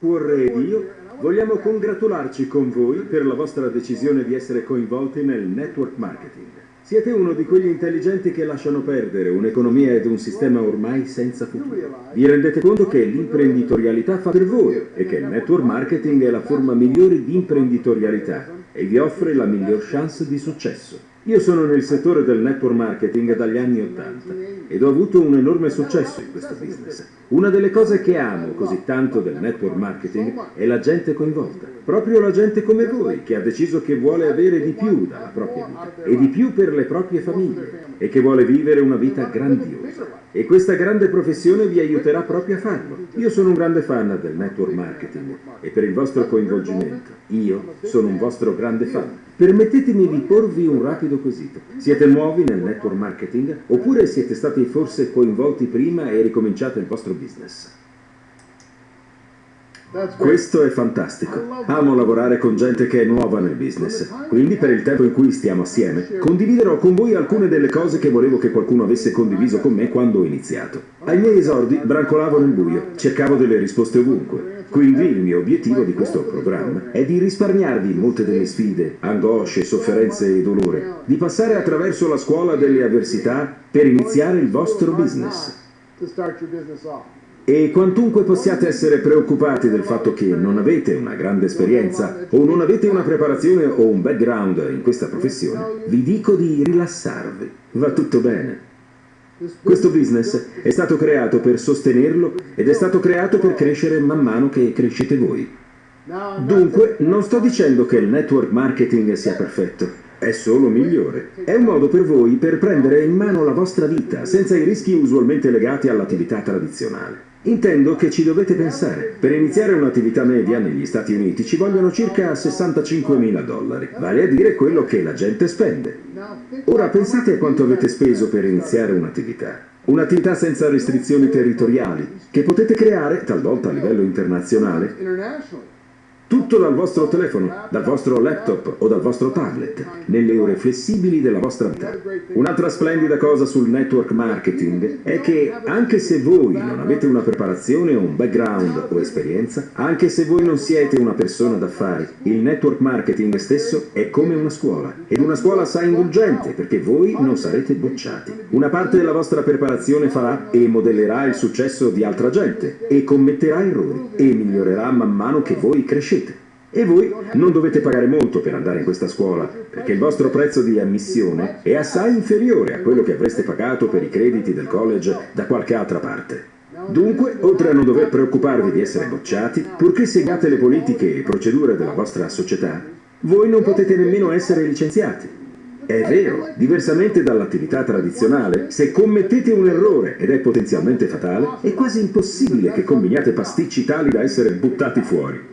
Porre ed io vogliamo congratularci con voi per la vostra decisione di essere coinvolti nel network marketing. Siete uno di quegli intelligenti che lasciano perdere un'economia ed un sistema ormai senza futuro. Vi rendete conto che l'imprenditorialità fa per voi e che il network marketing è la forma migliore di imprenditorialità e vi offre la miglior chance di successo. Io sono nel settore del network marketing dagli anni '80 ed ho avuto un enorme successo in questo business. Una delle cose che amo così tanto del network marketing è la gente coinvolta. Proprio la gente come voi che ha deciso che vuole avere di più dalla propria vita e di più per le proprie famiglie e che vuole vivere una vita grandiosa. E questa grande professione vi aiuterà proprio a farlo. Io sono un grande fan del network marketing e per il vostro coinvolgimento. Io sono un vostro grande fan. Permettetemi di porvi un rapido quesito. Siete nuovi nel network marketing oppure siete stati forse coinvolti prima e ricominciate il vostro business? Questo è fantastico. Amo lavorare con gente che è nuova nel business. Quindi per il tempo in cui stiamo assieme, condividerò con voi alcune delle cose che volevo che qualcuno avesse condiviso con me quando ho iniziato. Ai miei esordi brancolavo nel buio, cercavo delle risposte ovunque. Quindi il mio obiettivo di questo programma è di risparmiarvi molte delle sfide, angosce, sofferenze e dolore, di passare attraverso la scuola delle avversità per iniziare il vostro business. E quantunque possiate essere preoccupati del fatto che non avete una grande esperienza o non avete una preparazione o un background in questa professione, vi dico di rilassarvi. Va tutto bene. Questo business è stato creato per sostenerlo ed è stato creato per crescere man mano che crescete voi. Dunque, non sto dicendo che il network marketing sia perfetto. È solo migliore. È un modo per voi per prendere in mano la vostra vita senza i rischi usualmente legati all'attività tradizionale. Intendo che ci dovete pensare. Per iniziare un'attività media negli Stati Uniti ci vogliono circa $65.000, vale a dire quello che la gente spende. Ora pensate a quanto avete speso per iniziare un'attività. Un'attività senza restrizioni territoriali, che potete creare, talvolta a livello internazionale, tutto dal vostro telefono, dal vostro laptop o dal vostro tablet, nelle ore flessibili della vostra vita. Un'altra splendida cosa sul network marketing è che anche se voi non avete una preparazione o un background o esperienza, anche se voi non siete una persona d'affari, il network marketing stesso è come una scuola. Ed una scuola assai indulgente perché voi non sarete bocciati. Una parte della vostra preparazione farà e modellerà il successo di altra gente e commetterà errori e migliorerà man mano che voi crescete. E voi non dovete pagare molto per andare in questa scuola, perché il vostro prezzo di ammissione è assai inferiore a quello che avreste pagato per i crediti del college da qualche altra parte. Dunque, oltre a non dover preoccuparvi di essere bocciati, purché seguiate le politiche e procedure della vostra società, voi non potete nemmeno essere licenziati. È vero, diversamente dall'attività tradizionale, se commettete un errore ed è potenzialmente fatale, è quasi impossibile che combiniate pasticci tali da essere buttati fuori.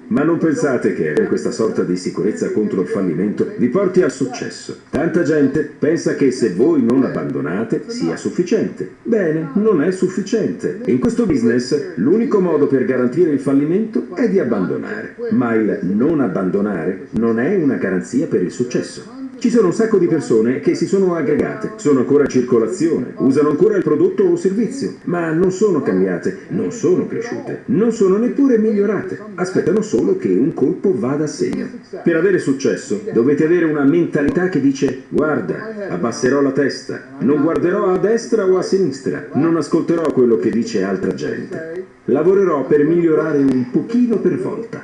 Ma non pensate che avere questa sorta di sicurezza contro il fallimento vi porti al successo. Tanta gente pensa che se voi non abbandonate sia sufficiente. Bene, non è sufficiente. In questo business l'unico modo per garantire il fallimento è di abbandonare. Ma il non abbandonare non è una garanzia per il successo. Ci sono un sacco di persone che si sono aggregate, sono ancora in circolazione, usano ancora il prodotto o servizio, ma non sono cambiate, non sono cresciute, non sono neppure migliorate, aspettano solo che un colpo vada a segno. Per avere successo dovete avere una mentalità che dice: guarda, abbasserò la testa, non guarderò a destra o a sinistra, non ascolterò quello che dice altra gente. Lavorerò per migliorare un pochino per volta.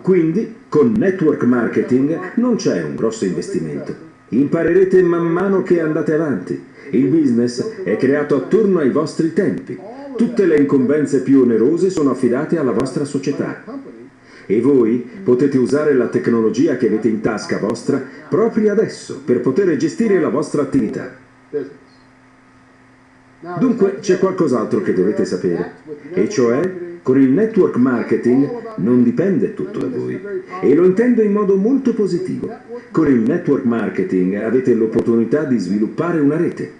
Quindi, con network marketing non c'è un grosso investimento. Imparerete man mano che andate avanti. Il business è creato attorno ai vostri tempi. Tutte le incombenze più onerose sono affidate alla vostra società. E voi potete usare la tecnologia che avete in tasca vostra proprio adesso per poter gestire la vostra attività. Dunque c'è qualcos'altro che dovete sapere, e cioè con il network marketing non dipende tutto da voi, e lo intendo in modo molto positivo. Con il network marketing avete l'opportunità di sviluppare una rete.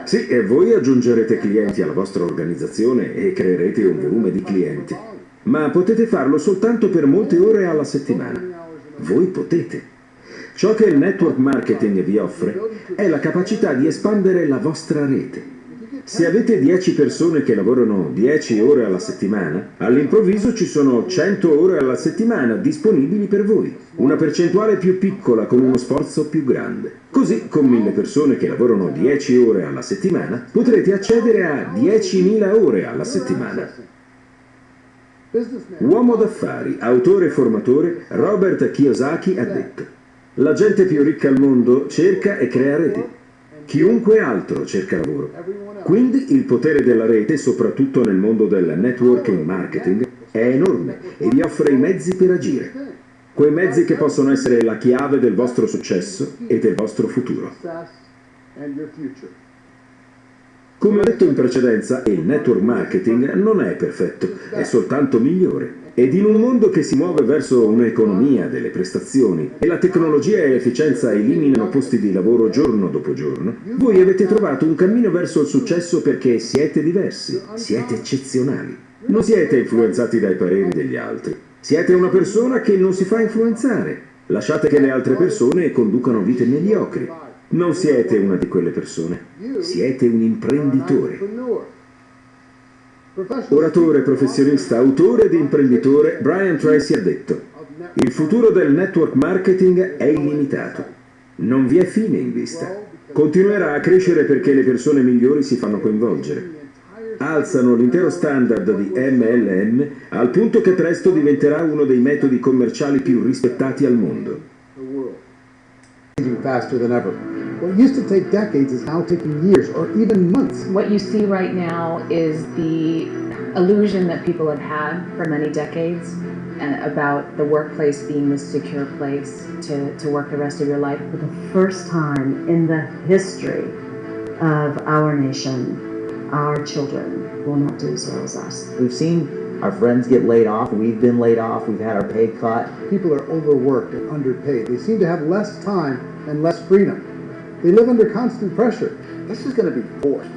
Sì, e voi aggiungerete clienti alla vostra organizzazione e creerete un volume di clienti, ma potete farlo soltanto per molte ore alla settimana. Voi potete. Ciò che il network marketing vi offre è la capacità di espandere la vostra rete. Se avete 10 persone che lavorano 10 ore alla settimana, all'improvviso ci sono 100 ore alla settimana disponibili per voi. Una percentuale più piccola con uno sforzo più grande. Così, con 1000 persone che lavorano 10 ore alla settimana, potrete accedere a 10.000 ore alla settimana. Uomo d'affari, autore e formatore, Robert Kiyosaki ha detto: la gente più ricca al mondo cerca e crea reti. Chiunque altro cerca lavoro. Quindi il potere della rete, soprattutto nel mondo del networking marketing, è enorme e vi offre i mezzi per agire. Quei mezzi che possono essere la chiave del vostro successo e del vostro futuro. Come ho detto in precedenza, il network marketing non è perfetto, è soltanto migliore. Ed in un mondo che si muove verso un'economia delle prestazioni e la tecnologia e l'efficienza eliminano posti di lavoro giorno dopo giorno, voi avete trovato un cammino verso il successo perché siete diversi, siete eccezionali. Non siete influenzati dai pareri degli altri. Siete una persona che non si fa influenzare. Lasciate che le altre persone conducano vite mediocri. Non siete una di quelle persone. Siete un imprenditore. Oratore, professionista, autore ed imprenditore, Brian Tracy ha detto: il futuro del network marketing è illimitato. Non vi è fine in vista. Continuerà a crescere perché le persone migliori si fanno coinvolgere. Alzano l'intero standard di MLM al punto che presto diventerà uno dei metodi commerciali più rispettati al mondo. Faster than ever. What used to take decades is now taking years or even months. What you see right now is the illusion that people have had for many decades about the workplace being this secure place to work the rest of your life. For the first time in the history of our nation, our children will not do as well as us. We've seen our friends get laid off, we've been laid off, we've had our pay cut. People are overworked and underpaid. They seem to have less time and less freedom. They live under constant pressure. This is going to be forced.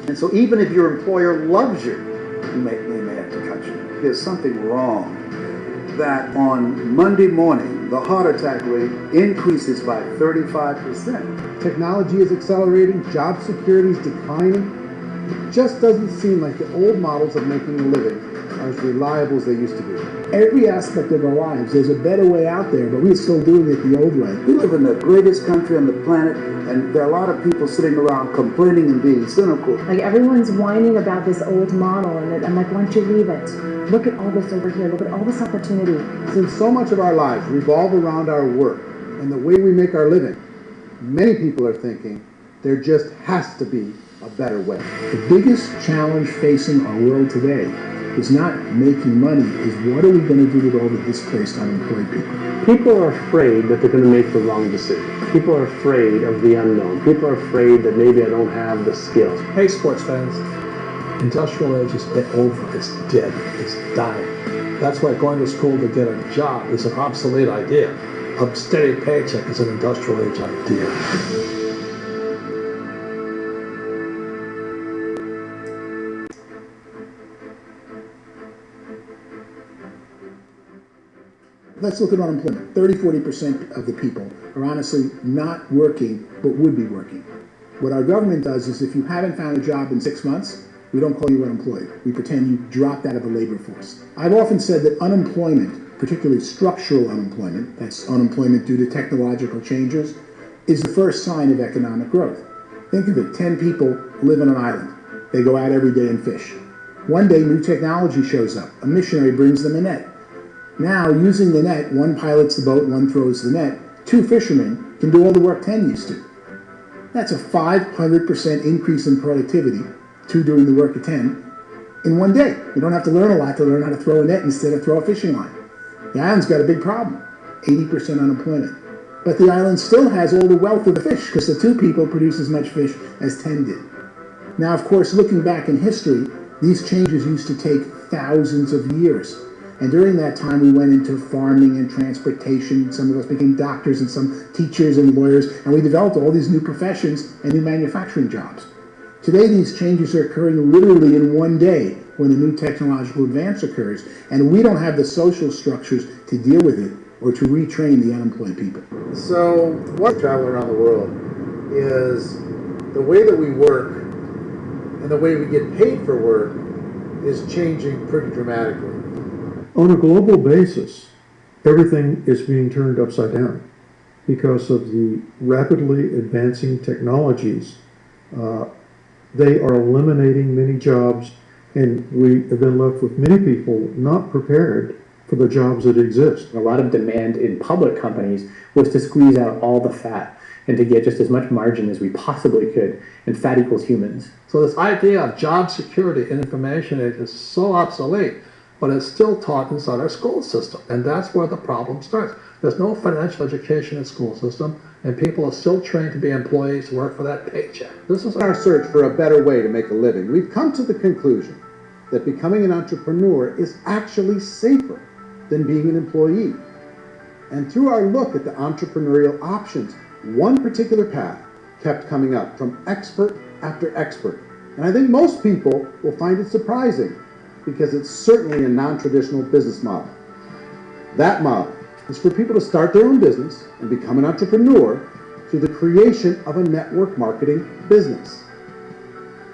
And so even if your employer loves you, they may have to cut you. There's something wrong that on Monday morning, the heart attack rate increases by 35%. Technology is accelerating, job security is declining. It just doesn't seem like the old models of making a living are as reliable as they used to be. Every aspect of our lives, there's a better way out there, but we're still doing it the old way. We live in the greatest country on the planet, and there are a lot of people sitting around complaining and being cynical. Like everyone's whining about this old model, and I'm like, why don't you leave it? Look at all this over here. Look at all this opportunity. Since so much of our lives revolve around our work and the way we make our living, many people are thinking there just has to be a better way. The biggest challenge facing our world today is not making money, is what are we going to do with all the displaced, unemployed people? People are afraid that they're going to make the wrong decision. People are afraid of the unknown. People are afraid that maybe I don't have the skills. Hey, sports fans. Industrial age is over. It's dead. It's dying. That's why going to school to get a job is an obsolete idea. A steady paycheck is an industrial age idea. Let's look at unemployment. 30–40% of the people are honestly not working, but would be working. What our government does is if you haven't found a job in 6 months, we don't call you unemployed. We pretend you dropped out of the labor force. I've often said that unemployment, particularly structural unemployment, that's unemployment due to technological changes, is the first sign of economic growth. Think of it, 10 people live on an island. They go out every day and fish. One day, new technology shows up. A missionary brings them a net. Now, using the net, one pilots the boat, one throws the net. 2 fishermen can do all the work 10 used to. That's a 500% increase in productivity, 2 doing the work of 10, in one day. You don't have to learn a lot to learn how to throw a net instead of throw a fishing line. The island's got a big problem, 80% unemployment. But the island still has all the wealth of the fish because the 2 people produce as much fish as 10 did. Now, of course, looking back in history, these changes used to take thousands of years. And during that time, we went into farming and transportation. Some of us became doctors and some teachers and lawyers. And we developed all these new professions and new manufacturing jobs. Today, these changes are occurring literally in one day when a new technological advance occurs. And we don't have the social structures to deal with it or to retrain the unemployed people. So what travel around the world is the way that we work and the way we get paid for work is changing pretty dramatically. On a global basis, everything is being turned upside down because of the rapidly advancing technologies. They are eliminating many jobs, and we have been left with many people not prepared for the jobs that exist. A lot of demand in public companies was to squeeze out all the fat and to get just as much margin as we possibly could, and fat equals humans. So this idea of job security in information age is so obsolete, but it's still taught inside our school system, and that's where the problem starts. There's no financial education in the school system, and people are still trained to be employees who work for that paycheck. This is our search for a better way to make a living. We've come to the conclusion that becoming an entrepreneur is actually safer than being an employee. And through our look at the entrepreneurial options, one particular path kept coming up from expert after expert. And I think most people will find it surprising because it's certainly a non-traditional business model. That model is for people to start their own business and become an entrepreneur through the creation of a network marketing business.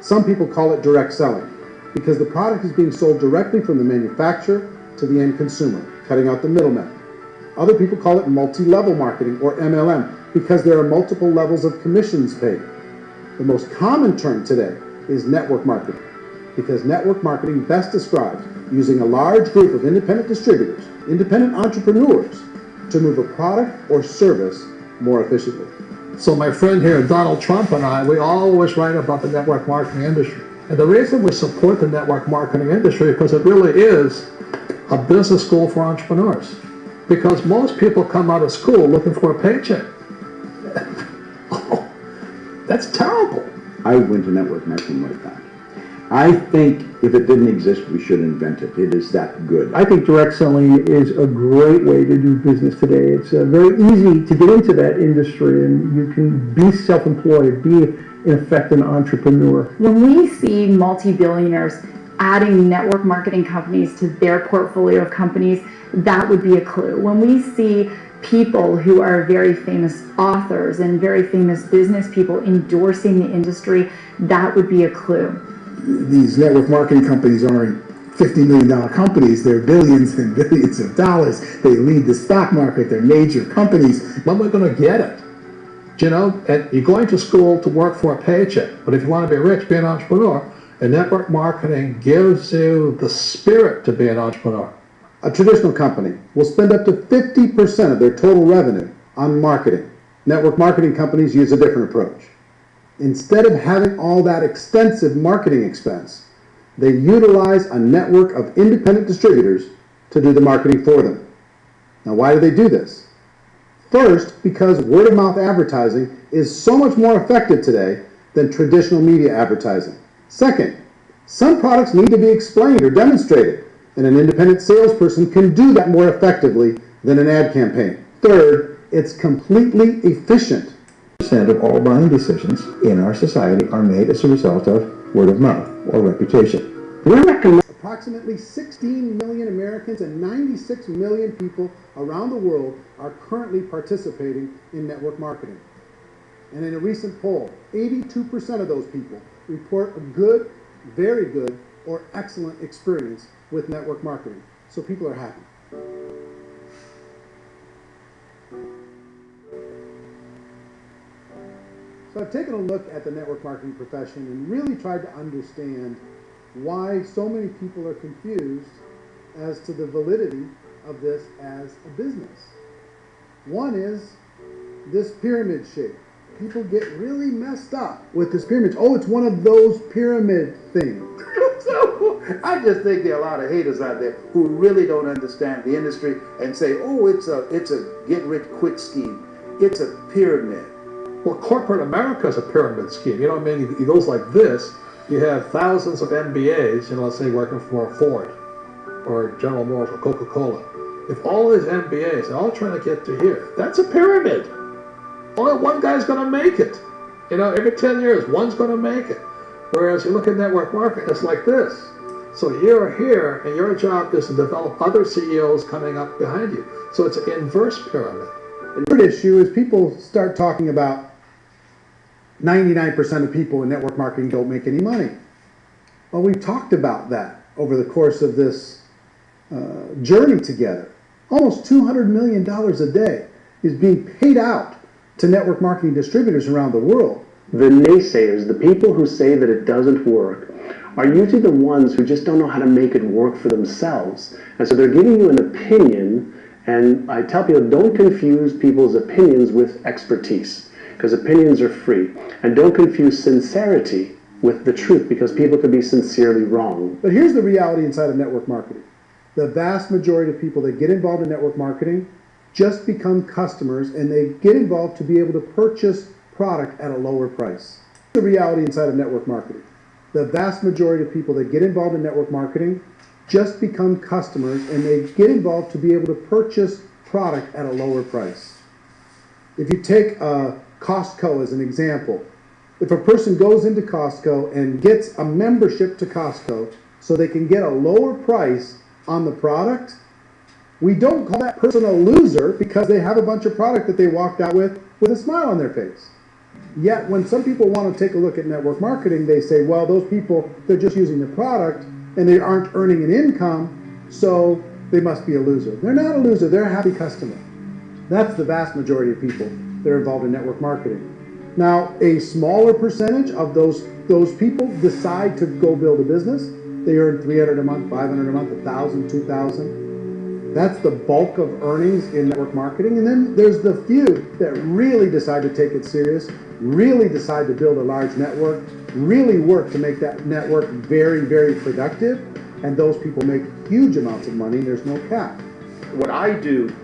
Some people call it direct selling because the product is being sold directly from the manufacturer to the end consumer, cutting out the middleman. Other people call it multi-level marketing, or MLM, because there are multiple levels of commissions paid. The most common term today is network marketing, because network marketing best describes using a large group of independent distributors, independent entrepreneurs, to move a product or service more efficiently. So my friend here, Donald Trump, and I, we always write about the network marketing industry. And the reason we support the network marketing industry is because it really is a business school for entrepreneurs. Because most people come out of school looking for a paycheck. Oh, that's terrible. I went to network marketing like that. I think if it didn't exist, we should invent it. It is that good. I think direct selling is a great way to do business today. It's very easy to get into that industry, and you can be self-employed, be in effect an entrepreneur. When we see multi-billionaires adding network marketing companies to their portfolio of companies, that would be a clue. When we see people who are very famous authors and very famous business people endorsing the industry, that would be a clue. These network marketing companies aren't $50 million companies. They're billions and billions of dollars. They lead the stock market. They're major companies. When we're going to get it? You know, and you're going to school to work for a paycheck, but if you want to be rich, be an entrepreneur. And network marketing gives you the spirit to be an entrepreneur. A traditional company will spend up to 50% of their total revenue on marketing. Network marketing companies use a different approach. Instead of having all that extensive marketing expense, they utilize a network of independent distributors to do the marketing for them. Now, why do they do this? First, because word-of-mouth advertising is so much more effective today than traditional media advertising. Second, some products need to be explained or demonstrated, and an independent salesperson can do that more effectively than an ad campaign. Third, it's completely efficient. Percent of all buying decisions in our society are made as a result of word of mouth or reputation. Approximately 16 million Americans and 96 million people around the world are currently participating in network marketing. And in a recent poll, 82% of those people report a good, very good, or excellent experience with network marketing. So people are happy. So I've taken a look at the network marketing profession and really tried to understand why so many people are confused as to the validity of this as a business. One is this pyramid shape. People get really messed up with this pyramid. Oh, it's one of those pyramid things. So I just think there are a lot of haters out there who really don't understand the industry and say, oh, it's a get-rich-quick scheme. It's a pyramid. Well, corporate America is a pyramid scheme. You know what I mean? It goes like this. You have thousands of MBAs, you know, let's say working for Ford or General Motors or Coca-Cola. If all these MBAs are all trying to get to here, that's a pyramid. Only one guy's going to make it. You know, every 10 years, one's going to make it. Whereas you look at network marketing, it's like this. So you're here, and your job is to develop other CEOs coming up behind you. So it's an inverse pyramid. The third issue is people start talking about 99% of people in network marketing don't make any money. Well, we've talked about that over the course of this journey together. Almost $200 million a day is being paid out to network marketing distributors around the world. The naysayers, the people who say that it doesn't work, are usually the ones who just don't know how to make it work for themselves. And so they're giving you an opinion, and I tell people, don't confuse people's opinions with expertise, because opinions are free. And don't confuse sincerity with the truth, because people could be sincerely wrong. But here's the reality inside of network marketing. The vast majority of people that get involved in network marketing just become customers, and they get involved to be able to purchase product at a lower price. The reality inside of network marketing. The vast majority of people that get involved in network marketing just become customers, and they get involved to be able to purchase product at a lower price. If you take Costco as an example, if a person goes into Costco and gets a membership to Costco so they can get a lower price on the product, we don't call that person a loser because they have a bunch of product that they walked out with a smile on their face. Yet when some people want to take a look at network marketing, they say, well, those people, they're just using the product and they aren't earning an income, so they must be a loser. They're not a loser, they're a happy customer. That's the vast majority of people that are involved in network marketing. Now, a smaller percentage of those people decide to go build a business. They earn $300 a month, $500 a month, $1,000, $2,000. That's the bulk of earnings in network marketing. And then there's the few that really decide to take it serious, really decide to build a large network, really work to make that network very, very productive. And those people make huge amounts of money, and there's no cap. What I do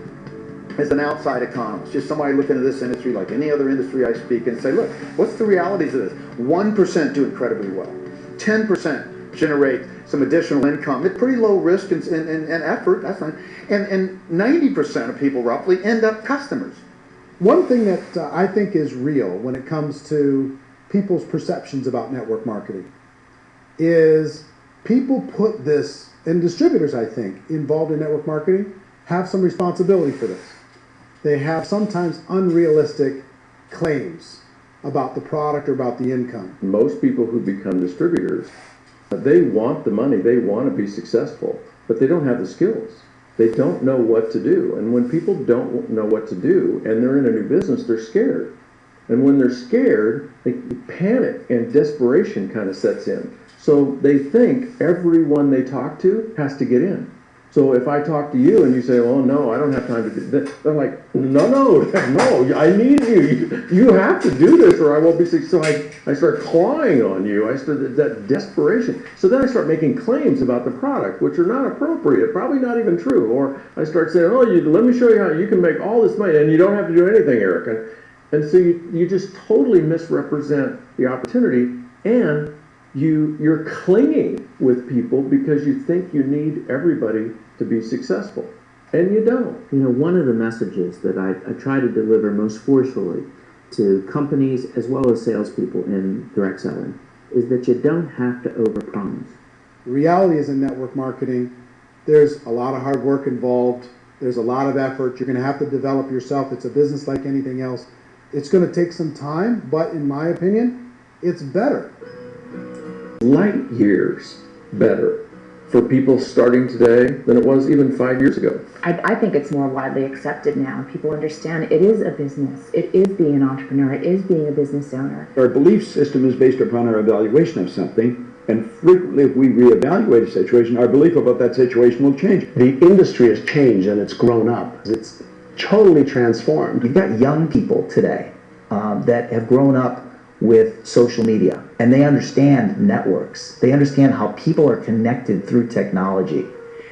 as an outside economist, just somebody looking at this industry like any other industry I speak and say, look, what's the realities of this? 1% do incredibly well. 10% generate some additional income. It's pretty low risk and effort, that's fine. And 90% of people roughly end up customers. One thing that I think is real when it comes to people's perceptions about network marketing is people put this, and distributors, I think, involved in network marketing have some responsibility for this. They have sometimes unrealistic claims about the product or about the income. Most people who become distributors, they want the money, they want to be successful, but they don't have the skills. They don't know what to do. And when people don't know what to do and they're in a new business, they're scared. And when they're scared, they panic and desperation kind of sets in. So they think everyone they talk to has to get in. So if I talk to you and you say, oh no, I don't have time to do that, they're like, no, I need you. You have to do this or I won't be successful. So I start clawing on you. I start that desperation. So then I start making claims about the product, which are not appropriate, probably not even true. Or I start saying, oh, let me show you how you can make all this money and you don't have to do anything, Eric. And so you just totally misrepresent the opportunity, and you're clinging with people because you think you need everybody to be successful, and you don't. You know, one of the messages that I try to deliver most forcefully to companies as well as salespeople in direct selling is that you don't have to overpromise. The reality is in network marketing, there's a lot of hard work involved. There's a lot of effort. You're going to have to develop yourself. It's a business like anything else. It's going to take some time, but in my opinion, it's better. Light years better for people starting today than it was even 5 years ago. I think it's more widely accepted now. People understand it is a business. It is being an entrepreneur. It is being a business owner. Our belief system is based upon our evaluation of something, and frequently if we reevaluate a situation, our belief about that situation will change. The industry has changed and it's grown up. It's totally transformed. You've got young people today that have grown up with social media, and they understand networks. They understand how people are connected through technology,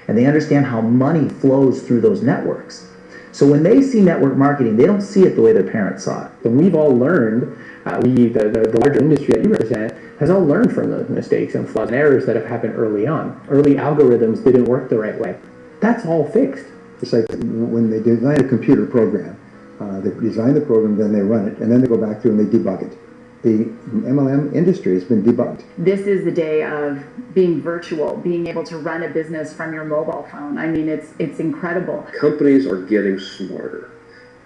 and they understand how money flows through those networks. So when they see network marketing, they don't see it the way their parents saw it. And we've all learned, the larger industry that you represent, has all learned from the mistakes and flaws and errors that have happened early on. Early algorithms didn't work the right way. That's all fixed. It's like when they design a computer program, they design the program, then they run it, and then they go back through and they debug it. The MLM industry has been debugged. This is the day of being virtual, being able to run a business from your mobile phone. I mean, it's incredible. Companies are getting smarter.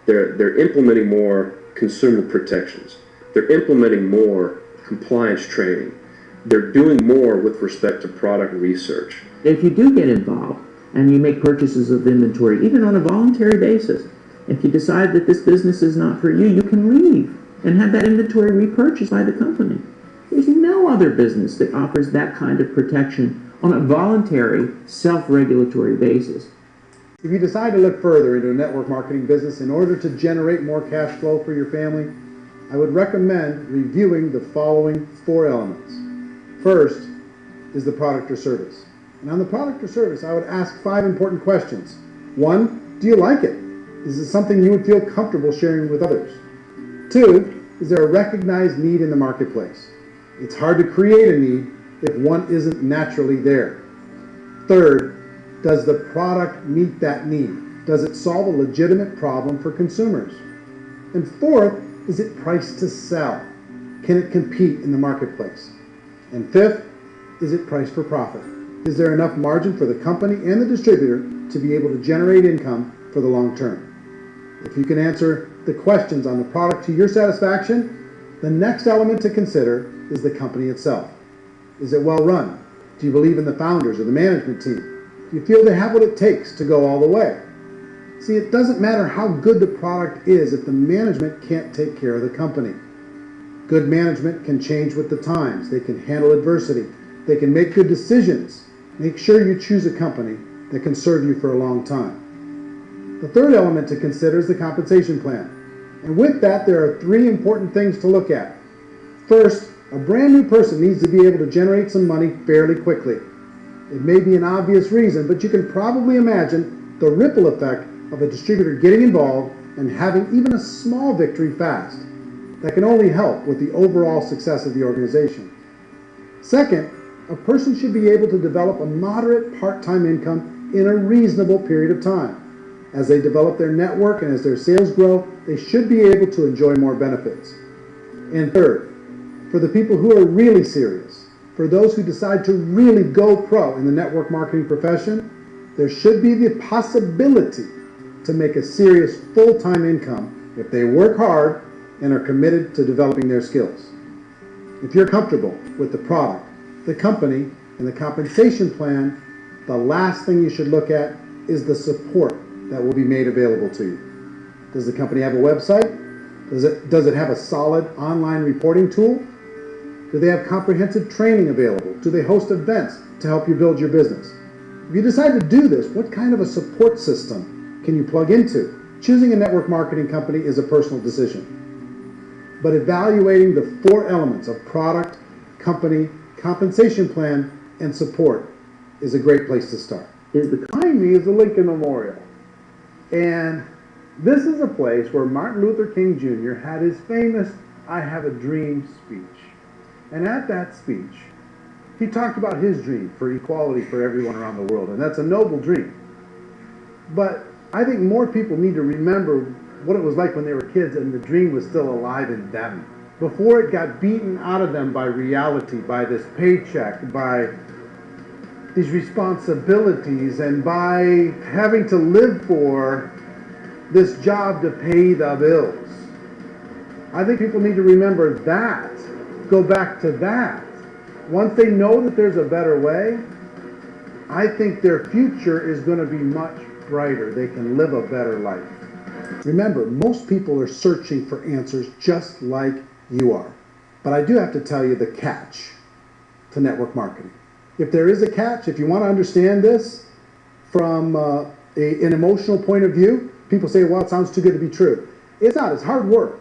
They're implementing more consumer protections. They're implementing more compliance training. they're doing more with respect to product research. If you do get involved and you make purchases of inventory, even on a voluntary basis, if you decide that this business is not for you, you can leave and have that inventory repurchased by the company. There's no other business that offers that kind of protection on a voluntary, self-regulatory basis. If you decide to look further into a network marketing business in order to generate more cash flow for your family, I would recommend reviewing the following 4 elements. First is the product or service. And on the product or service, I would ask 5 important questions. 1, do you like it? Is it something you would feel comfortable sharing with others? 2, is there a recognized need in the marketplace? It's hard to create a need if one isn't naturally there. Third, does the product meet that need? Does it solve a legitimate problem for consumers? And fourth, is it priced to sell? Can it compete in the marketplace? And fifth, is it priced for profit? Is there enough margin for the company and the distributor to be able to generate income for the long term? If you can answer the questions on the product to your satisfaction, the next element to consider is the company itself. Is it well run? Do you believe in the founders or the management team? Do you feel they have what it takes to go all the way? See, it doesn't matter how good the product is if the management can't take care of the company. Good management can change with the times. They can handle adversity. They can make good decisions. Make sure you choose a company that can serve you for a long time. The third element to consider is the compensation plan. And with that, there are 3 important things to look at. First, a brand new person needs to be able to generate some money fairly quickly. It may be an obvious reason, but you can probably imagine the ripple effect of a distributor getting involved and having even a small victory fast. That can only help with the overall success of the organization. Second, a person should be able to develop a moderate part-time income in a reasonable period of time. As they develop their network and as their sales grow, they should be able to enjoy more benefits. And third, for the people who are really serious, for those who decide to really go pro in the network marketing profession, there should be the possibility to make a serious full-time income if they work hard and are committed to developing their skills. If you're comfortable with the product, the company, and the compensation plan, the last thing you should look at is the support that will be made available to you. Does the company have a website? Does it have a solid online reporting tool? Do they have comprehensive training available? Do they host events to help you build your business? If you decide to do this, what kind of a support system can you plug into? Choosing a network marketing company is a personal decision. But evaluating the 4 elements of product, company, compensation plan, and support is a great place to start. Behind me is the Lincoln Memorial. And this is a place where Martin Luther King Jr. had his famous "I Have a Dream" speech. And at that speech, he talked about his dream for equality for everyone around the world. And that's a noble dream. But I think more people need to remember what it was like when they were kids and the dream was still alive in them. Before it got beaten out of them by reality, by this paycheck, by these responsibilities, and by having to live for this job to pay the bills. I think people need to remember that, go back to that. Once they know that there's a better way, I think their future is going to be much brighter. They can live a better life. Remember, most people are searching for answers just like you are. But I do have to tell you the catch to network marketing. If there is a catch, if you want to understand this from an emotional point of view, people say, well, it sounds too good to be true. It's not. It's hard work.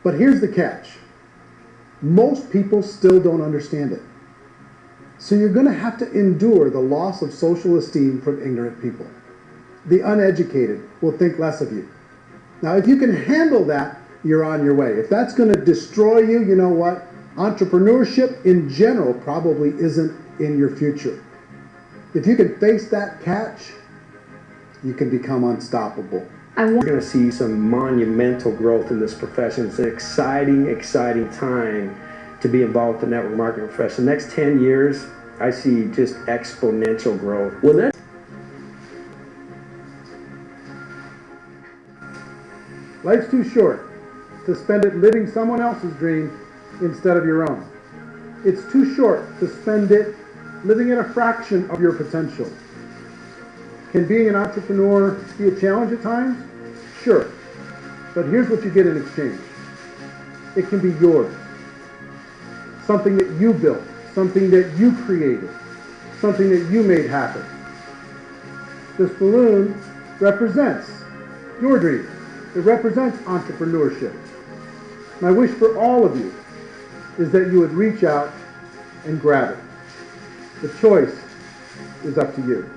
But here's the catch. Most people still don't understand it. So you're going to have to endure the loss of social esteem from ignorant people. The uneducated will think less of you. Now, if you can handle that, you're on your way. If that's going to destroy you, you know what? Entrepreneurship in general probably isn't in your future. If you can face that catch, you can become unstoppable. We're going to see some monumental growth in this profession. It's an exciting, exciting time to be involved with the network marketing profession. The next 10 years, I see just exponential growth. Life's too short to spend it living someone else's dream instead of your own. It's too short to spend it living at a fraction of your potential. Can being an entrepreneur be a challenge at times? Sure. But here's what you get in exchange. It can be yours. Something that you built, something that you created, something that you made happen. This balloon represents your dream. It represents entrepreneurship. My wish for all of you is that you would reach out and grab it. The choice is up to you.